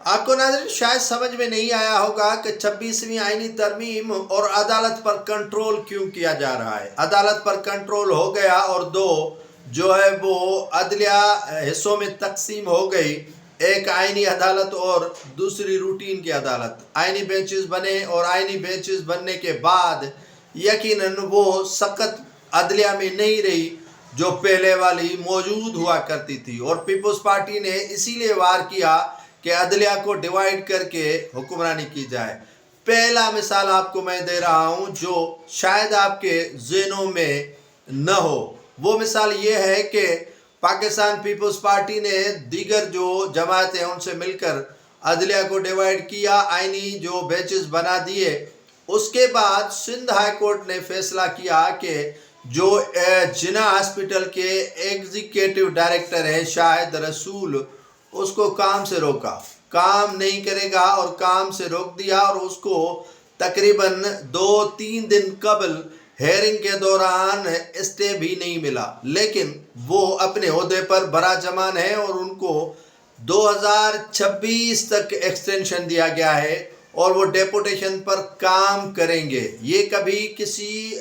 आपको नाज़रीन शायद समझ में नहीं आया होगा कि 26वीं आईनी तरमीम और अदालत पर कंट्रोल क्यों किया जा रहा है। अदालत पर कंट्रोल हो गया और दो जो है वो अदलिया हिस्सों में तकसीम हो गई, एक आईनी अदालत और दूसरी रूटीन की अदालत। आईनी बेंचेस बने और आईनी बेंचेस बनने के बाद यकीनन वो सख्त अदलिया में नहीं रही जो पहले वाली मौजूद हुआ करती थी, और पीपल्स पार्टी ने इसीलिए वार किया कि अदलिया को डिवाइड करके हुक्मरानी की जाए। पहला मिसाल आपको मैं दे रहा हूँ जो शायद आपके ज़हनों में न हो। वो मिसाल ये है कि पाकिस्तान पीपल्स पार्टी ने दीगर जो जमातें उनसे मिलकर अदलिया को डिवाइड किया, आईनी जो बेंचेस बना दिए। उसके बाद सिंध हाई कोर्ट ने फैसला किया कि जो जिना हॉस्पिटल के एग्जीक्यूटिव डायरेक्टर हैं शाहिद रसूल, उसको काम से रोका, काम नहीं करेगा और काम से रोक दिया, और उसको तकरीबन 2-3 दिन कबल हेयरिंग के दौरान स्टे भी नहीं मिला। लेकिन वो अपने ओहदे पर बराजमान है और उनको 2026 तक एक्सटेंशन दिया गया है और वो डेपुटेशन पर काम करेंगे। ये कभी किसी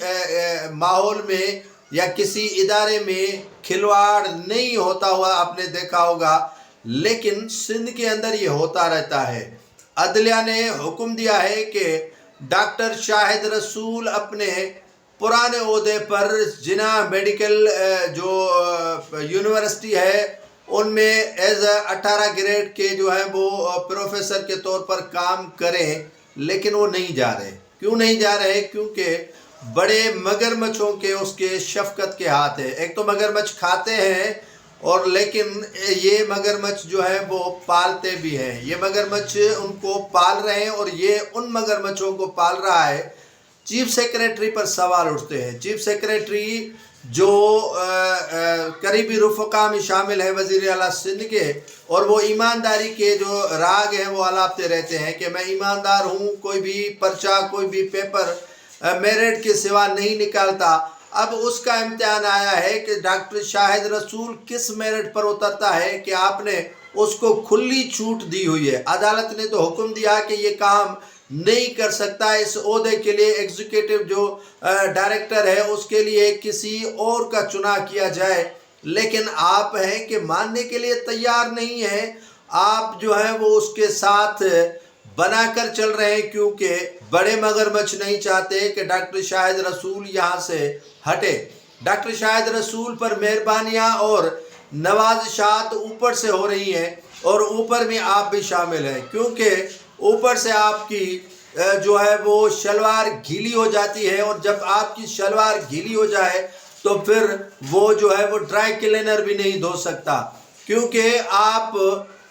माहौल में या किसी इदारे में खिलवाड़ नहीं होता हुआ आपने देखा होगा, लेकिन सिंध के अंदर ये होता रहता है। अदलिया ने हुक्म दिया है कि डॉक्टर शाहिद रसूल अपने पुराने ओहदे पर जिना मेडिकल जो यूनिवर्सिटी है उनमें एज 18 ग्रेड के जो है वो प्रोफेसर के तौर पर काम करें, लेकिन वो नहीं जा रहे। क्यों नहीं जा रहे? क्योंकि बड़े मगरमच्छों के उसके शफकत के हाथ है। एक तो मगरमच्छ खाते हैं और लेकिन ये मगरमच्छ जो है वो पालते भी हैं। ये मगरमच्छ उनको पाल रहे हैं और ये उन मगरमच्छों को पाल रहा है। चीफ सेक्रेटरी पर सवाल उठते हैं। चीफ सेक्रेटरी जो करीबी रुफ़का में शामिल है वज़ीर आला सिंध के, और वो ईमानदारी के जो राग हैं वो अलापते रहते हैं कि मैं ईमानदार हूँ, कोई भी पर्चा कोई भी पेपर मेरिट के सिवा नहीं निकालता। अब उसका इम्तिहान आया है कि डॉक्टर शाहिद रसूल किस मेरिट पर उतरता है कि आपने उसको खुली छूट दी हुई है। अदालत ने तो हुक्म दिया कि ये काम नहीं कर सकता, इस ओहदे के लिए एग्जीक्यूटिव जो डायरेक्टर है उसके लिए किसी और का चुनाव किया जाए, लेकिन आप हैं कि मानने के लिए तैयार नहीं हैं। आप जो है वो उसके साथ बनाकर चल रहे हैं क्योंकि बड़े मगरमच्छ नहीं चाहते कि डॉक्टर शाहिद रसूल यहाँ से हटे। डॉक्टर शाहिद रसूल पर मेहरबानियाँ और नवाज़शात ऊपर से हो रही हैं और ऊपर में आप भी शामिल हैं, क्योंकि ऊपर से आपकी जो है वो शलवार गीली हो जाती है, और जब आपकी शलवार गीली हो जाए तो फिर वो जो है वो ड्राई क्लीनर भी नहीं धो सकता, क्योंकि आप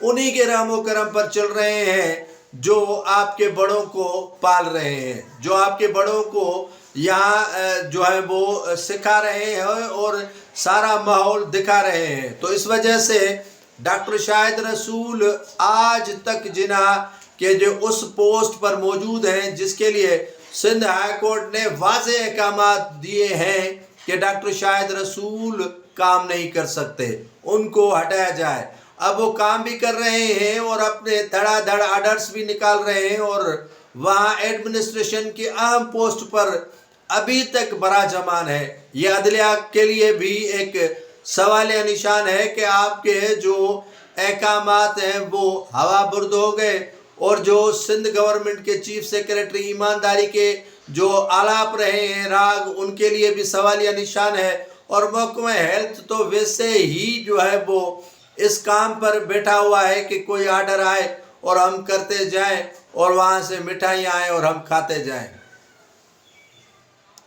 उन्हीं के रहमो करम पर चल रहे हैं जो आपके बड़ों को पाल रहे हैं, जो आपके बड़ों को यहाँ जो है वो सिखा रहे हैं और सारा माहौल दिखा रहे हैं। तो इस वजह से डॉक्टर शाहिद रसूल आज तक जिना के जो उस पोस्ट पर मौजूद हैं जिसके लिए सिंध हाई कोर्ट ने वाज़ेह अहकामात दिए हैं कि डॉक्टर शाहिद रसूल काम नहीं कर सकते, उनको हटाया जाए। अब वो काम भी कर रहे हैं और अपने धड़ाधड़ आर्डर्स भी निकाल रहे हैं, और वहाँ एडमिनिस्ट्रेशन की अहम पोस्ट पर अभी तक बराजमान है। ये अदलिया के लिए भी एक सवालिया निशान है कि आपके जो अहकामात हैं वो हवा बुर्द हो गए, और जो सिंध गवर्नमेंट के चीफ सेक्रेटरी ईमानदारी के जो आलाप रहे हैं राग, उनके लिए भी सवालिया निशान है। और महकमा हेल्थ तो वैसे ही जो है वो इस काम पर बैठा हुआ है कि कोई आर्डर आए और हम करते जाएं और वहाँ से मिठाइयाँ आएँ और हम खाते जाएं।